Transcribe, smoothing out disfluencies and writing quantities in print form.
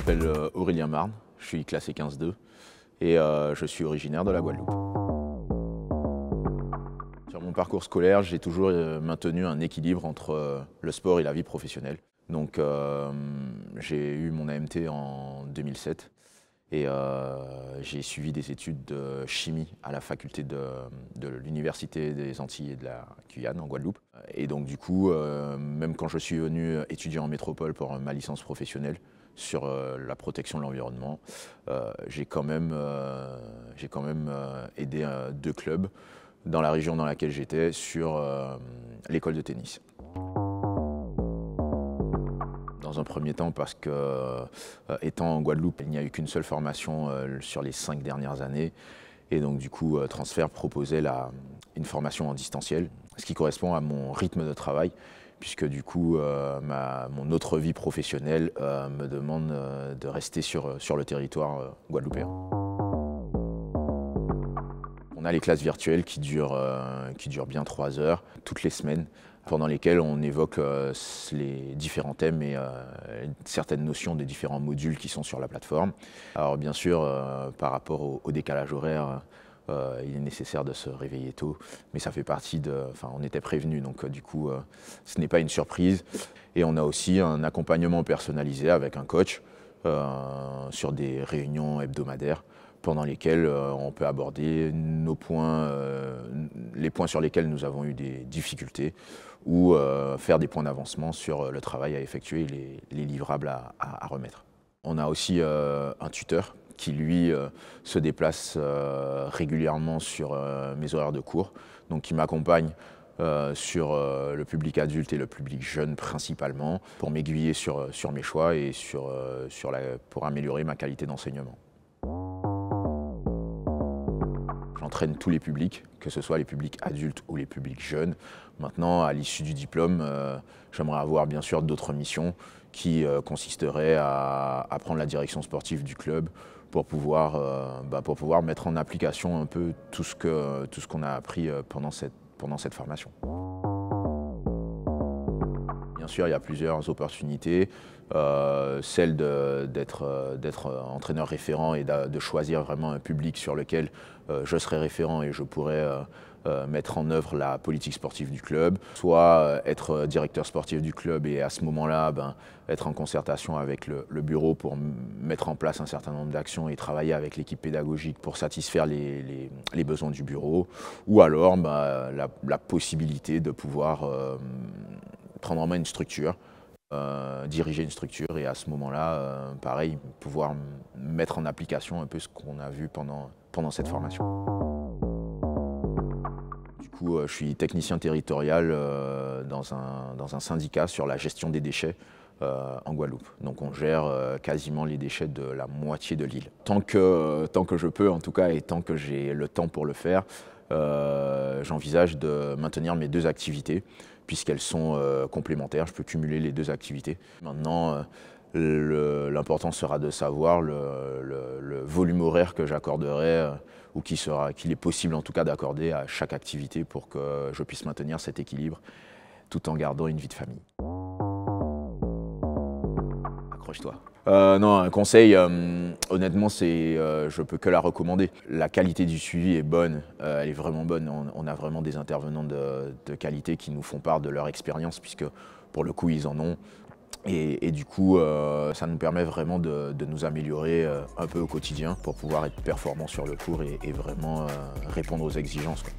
m'appelle Aurélien Marne, je suis classé 15-2 et je suis originaire de la Guadeloupe. Sur mon parcours scolaire, j'ai toujours maintenu un équilibre entre le sport et la vie professionnelle. Donc j'ai eu mon AMT en 2007 et j'ai suivi des études de chimie à la faculté de l'Université des Antilles et de la Guyane en Guadeloupe. Et donc du coup, même quand je suis venu étudier en métropole pour ma licence professionnelle sur la protection de l'environnement, j'ai quand même aidé 2 clubs dans la région dans laquelle j'étais sur l'école de tennis. Dans un premier temps parce que, étant en Guadeloupe, il n'y a eu qu'une seule formation sur les 5 dernières années. Et donc du coup, Transfert proposait une formation en distanciel, ce qui correspond à mon rythme de travail, puisque du coup, mon autre vie professionnelle me demande de rester sur le territoire guadeloupéen. On a les classes virtuelles qui durent bien 3 heures, toutes les semaines, pendant lesquelles on évoque les différents thèmes et certaines notions des différents modules qui sont sur la plateforme. Alors bien sûr, par rapport au décalage horaire, il est nécessaire de se réveiller tôt, mais ça fait partie on était prévenus, donc du coup, ce n'est pas une surprise. Et on a aussi un accompagnement personnalisé avec un coach sur des réunions hebdomadaires, pendant lesquelles on peut aborder nos points, les points sur lesquels nous avons eu des difficultés ou faire des points d'avancement sur le travail à effectuer et les livrables à remettre. On a aussi un tuteur qui, lui, se déplace régulièrement sur mes horaires de cours, donc qui m'accompagne sur le public adulte et le public jeune principalement, pour m'aiguiller sur mes choix et pour améliorer ma qualité d'enseignement. J'entraîne tous les publics, que ce soit les publics adultes ou les publics jeunes. Maintenant, à l'issue du diplôme, j'aimerais avoir bien sûr d'autres missions qui consisteraient à prendre la direction sportive du club pour pouvoir mettre en application un peu tout ce qu'on a appris pendant cette formation. Bien sûr, il y a plusieurs opportunités, celle d'être entraîneur référent et de choisir vraiment un public sur lequel je serai référent et je pourrais mettre en œuvre la politique sportive du club, soit être directeur sportif du club et à ce moment-là, être en concertation avec le bureau pour mettre en place un certain nombre d'actions et travailler avec l'équipe pédagogique pour satisfaire les besoins du bureau, ou alors la possibilité de pouvoir prendre en main une structure, diriger une structure et à ce moment-là, pareil, pouvoir mettre en application un peu ce qu'on a vu pendant cette formation. Du coup, je suis technicien territorial dans un syndicat sur la gestion des déchets en Guadeloupe. Donc on gère quasiment les déchets de la moitié de l'île. Tant que je peux en tout cas et tant que j'ai le temps pour le faire, j'envisage de maintenir mes 2 activités puisqu'elles sont complémentaires. Je peux cumuler les 2 activités. Maintenant, l'important sera de savoir le volume horaire que j'accorderai ou qu'il est possible en tout cas d'accorder à chaque activité pour que je puisse maintenir cet équilibre tout en gardant une vie de famille. Accroche-toi. Non, un conseil, honnêtement, je peux que la recommander. La qualité du suivi est bonne, elle est vraiment bonne. On a vraiment des intervenants de qualité qui nous font part de leur expérience, puisque pour le coup, ils en ont. Et du coup, ça nous permet vraiment de nous améliorer un peu au quotidien pour pouvoir être performants sur le cours et vraiment répondre aux exigences, quoi.